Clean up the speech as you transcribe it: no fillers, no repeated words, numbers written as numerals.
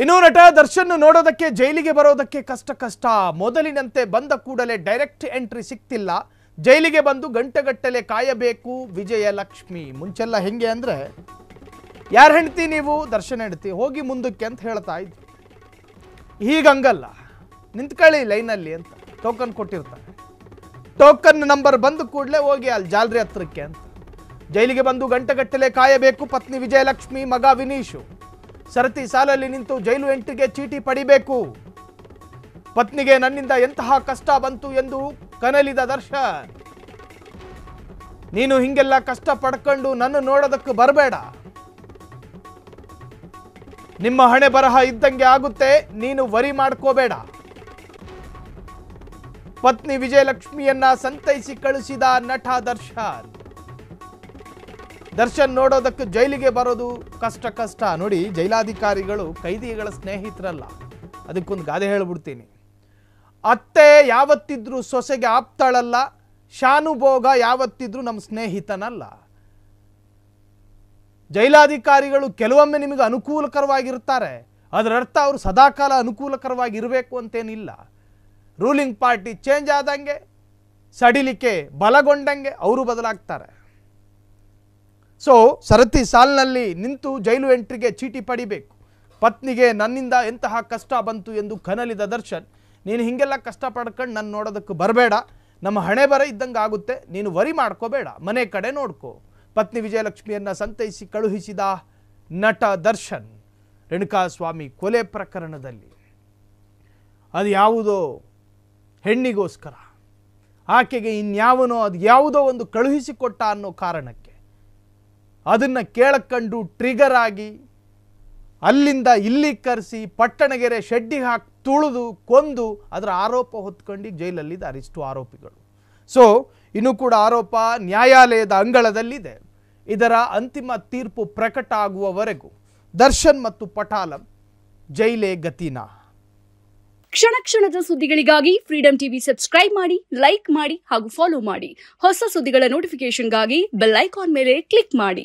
ಇನ್ನು ನಟ ದರ್ಶನ್ ನೋಡೋದಕ್ಕೆ ಜೈಲಿಗೆ ಬರೋದಕ್ಕೆ ಕಷ್ಟ ಮೊದಲಿನಂತೆ ಬಂದ ಕೂಡಲೇ ಡೈರೆಕ್ಟ್ ಎಂಟ್ರಿ ಸಿಕ್ತಿಲ್ಲ. ಜೈಲಿಗೆ ಬಂದು ಗಂಟೆಗಟ್ಟಲೆ ಕಾಯಬೇಕು ವಿಜಯಲಕ್ಷ್ಮಿ. ಮುಂಚೆಲ್ಲ ಹೆಂಗೆ ಅಂದ್ರೆ ಯಾರು ಹೆಂಡತಿ ನೀವು? ದರ್ಶನ್ ಹೆಂಡತಿ, ಹೋಗಿ ಮುಂದಕ್ಕೆ ಅಂತ ಹೇಳ್ತಾ ಇದ್ರು. ಹೀಗಂಗಲ್ಲ, ನಿಂತ್ಕೊಳ್ಳಿ ಲೈನಲ್ಲಿ ಅಂತ ಟೋಕನ್ ಕೊಟ್ಟಿರ್ತಾರೆ. ಟೋಕನ್ ನಂಬರ್ ಬಂದ ಕೂಡಲೇ ಹೋಗಿ ಅಲ್ಲಿ ಜಾಲರಿ ಹತ್ರಕ್ಕೆ ಅಂತ. ಜೈಲಿಗೆ ಬಂದು ಗಂಟೆಗಟ್ಟಲೆ ಕಾಯಬೇಕು ಪತ್ನಿ ವಿಜಯಲಕ್ಷ್ಮಿ, ಮಗ ವಿನೀಶು. ಸರತಿ ಸಾಲಲ್ಲಿ ನಿಂತು ಜೈಲು ಎಂಟ್ರಿಗೆ ಚೀಟಿ ಪಡಿಬೇಕು. ಪತ್ನಿಗೆ ನನ್ನಿಂದ ಎಂತಹ ಕಷ್ಟ ಬಂತು ಎಂದು ಕನಲಿದ ದರ್ಶನ್. ನೀನು ಹಿಂಗೆಲ್ಲ ಕಷ್ಟ ಪಡ್ಕೊಂಡು ನನ್ನ ನೋಡೋದಕ್ಕೆ ಬರಬೇಡ. ನಿಮ್ಮ ಹಣೆ ಬರಹ ಇದ್ದಂಗೆ ಆಗುತ್ತೆ, ನೀನು ವರಿ ಮಾಡ್ಕೋಬೇಡ. ಪತ್ನಿ ವಿಜಯಲಕ್ಷ್ಮಿಯನ್ನ ಸಂತೈಸಿ ಕಳಿಸಿದ ನಟ ದರ್ಶನ್. ದರ್ಶನ್ ನೋಡೋದಕ್ಕೆ ಜೈಲಿಗೆ ಬರೋದು ಕಷ್ಟ. ನೋಡಿ, ಜೈಲಾಧಿಕಾರಿಗಳು ಕೈದಿಗಳ ಸ್ನೇಹಿತರಲ್ಲ. ಅದಕ್ಕೊಂದು ಗಾದೆ ಹೇಳ್ಬಿಡ್ತೀನಿ. ಅತ್ತೆ ಯಾವತ್ತಿದ್ರೂ ಸೊಸೆಗೆ ಆಪ್ತಾಳಲ್ಲ, ಶಾನುಭೋಗ ಯಾವತ್ತಿದ್ರೂ ನಮ್ಮ ಸ್ನೇಹಿತನಲ್ಲ. ಜೈಲಾಧಿಕಾರಿಗಳು ಕೆಲವೊಮ್ಮೆ ನಿಮಗೆ ಅನುಕೂಲಕರವಾಗಿರ್ತಾರೆ, ಅದರ ಅರ್ಥ ಅವರು ಸದಾಕಾಲ ಅನುಕೂಲಕರವಾಗಿರಬೇಕು ಅಂತೇನಿಲ್ಲ. ರೂಲಿಂಗ್ ಪಾರ್ಟಿ ಚೇಂಜ್ ಆದಂಗೆ, ಸಡಿಲಿಕೆ ಬಲಗೊಂಡಂಗೆ ಅವರು ಬದಲಾಗ್ತಾರೆ. ಸೊ ಸರತಿ ಸಾಲಿನಲ್ಲಿ ನಿಂತು ಜೈಲು ಎಂಟ್ರಿಗೆ ಚೀಟಿ ಪಡಿಬೇಕು. ಪತ್ನಿಗೆ ನನ್ನಿಂದ ಎಂತಹ ಕಷ್ಟ ಬಂತು ಎಂದು ಕನಲಿದ ದರ್ಶನ್. ನೀನು ಹಿಂಗೆಲ್ಲ ಕಷ್ಟ ಪಡ್ಕೊಂಡು ನನ್ನ ನೋಡೋದಕ್ಕೆ ಬರಬೇಡ. ನಮ್ಮ ಹಣೆ ಬರ ಇದ್ದಂಗೆ ಆಗುತ್ತೆ, ನೀನು ವರಿ ಮಾಡ್ಕೋಬೇಡ, ಮನೆ ಕಡೆ ನೋಡ್ಕೋ. ಪತ್ನಿ ವಿಜಯಲಕ್ಷ್ಮಿಯನ್ನ ಸಂತೈಸಿ ಕಳುಹಿಸಿದ ನಟ ದರ್ಶನ್. ರೇಣುಕಾಸ್ವಾಮಿ ಕೊಲೆ ಪ್ರಕರಣದಲ್ಲಿ ಅದು ಯಾವುದೋ ಹೆಣ್ಣಿಗೋಸ್ಕರ, ಆಕೆಗೆ ಇನ್ಯಾವನೋ ಅದು ಯಾವುದೋ ಒಂದು ಕಳುಹಿಸಿಕೊಟ್ಟ ಅನ್ನೋ ಕಾರಣಕ್ಕೆ ಅದನ್ನು ಕೇಳಕೊಂಡು ಟ್ರಿಗರ್ ಆಗಿ ಅಲ್ಲಿಂದ ಇಲ್ಲಿ ಕರೆಸಿ ಪಟ್ಟಣಗೆರೆ ಶೆಡ್ಡಿಗೆ ಹಾಕಿ ತುಳಿದು ಕೊಂದು ಅದರ ಆರೋಪ ಹೊತ್ಕೊಂಡು ಜೈಲಲ್ಲಿದ್ದಾರೆ ಇಷ್ಟು ಆರೋಪಿಗಳು. ಸೊ ಇನ್ನೂ ಕೂಡ ಆರೋಪ ನ್ಯಾಯಾಲಯದ ಅಂಗಳದಲ್ಲಿದೆ. ಇದರ ಅಂತಿಮ ತೀರ್ಪು ಪ್ರಕಟ ಆಗುವವರೆಗೂ ದರ್ಶನ್ ಮತ್ತು ಪಟಾಲಂ ಜೈಲೇ ಗತಿನಾ. ಕ್ಷಣ ಕ್ಷಣದ ಸುದ್ದಿಗಳಿಗಾಗಿ ಫ್ರೀಡಂ ಟಿವಿ ಸಬ್ಸ್ಕ್ರೈಬ್ ಮಾಡಿ, ಲೈಕ್ ಮಾಡಿ ಹಾಗೂ ಫಾಲೋ ಮಾಡಿ. ಹೊಸ ಸುದ್ದಿಗಳ ನೋಟಿಫಿಕೇಶನ್ಗಾಗಿ ಬೆಲ್ ಐಕಾನ್ ಮೇಲೆ ಕ್ಲಿಕ್ ಮಾಡಿ.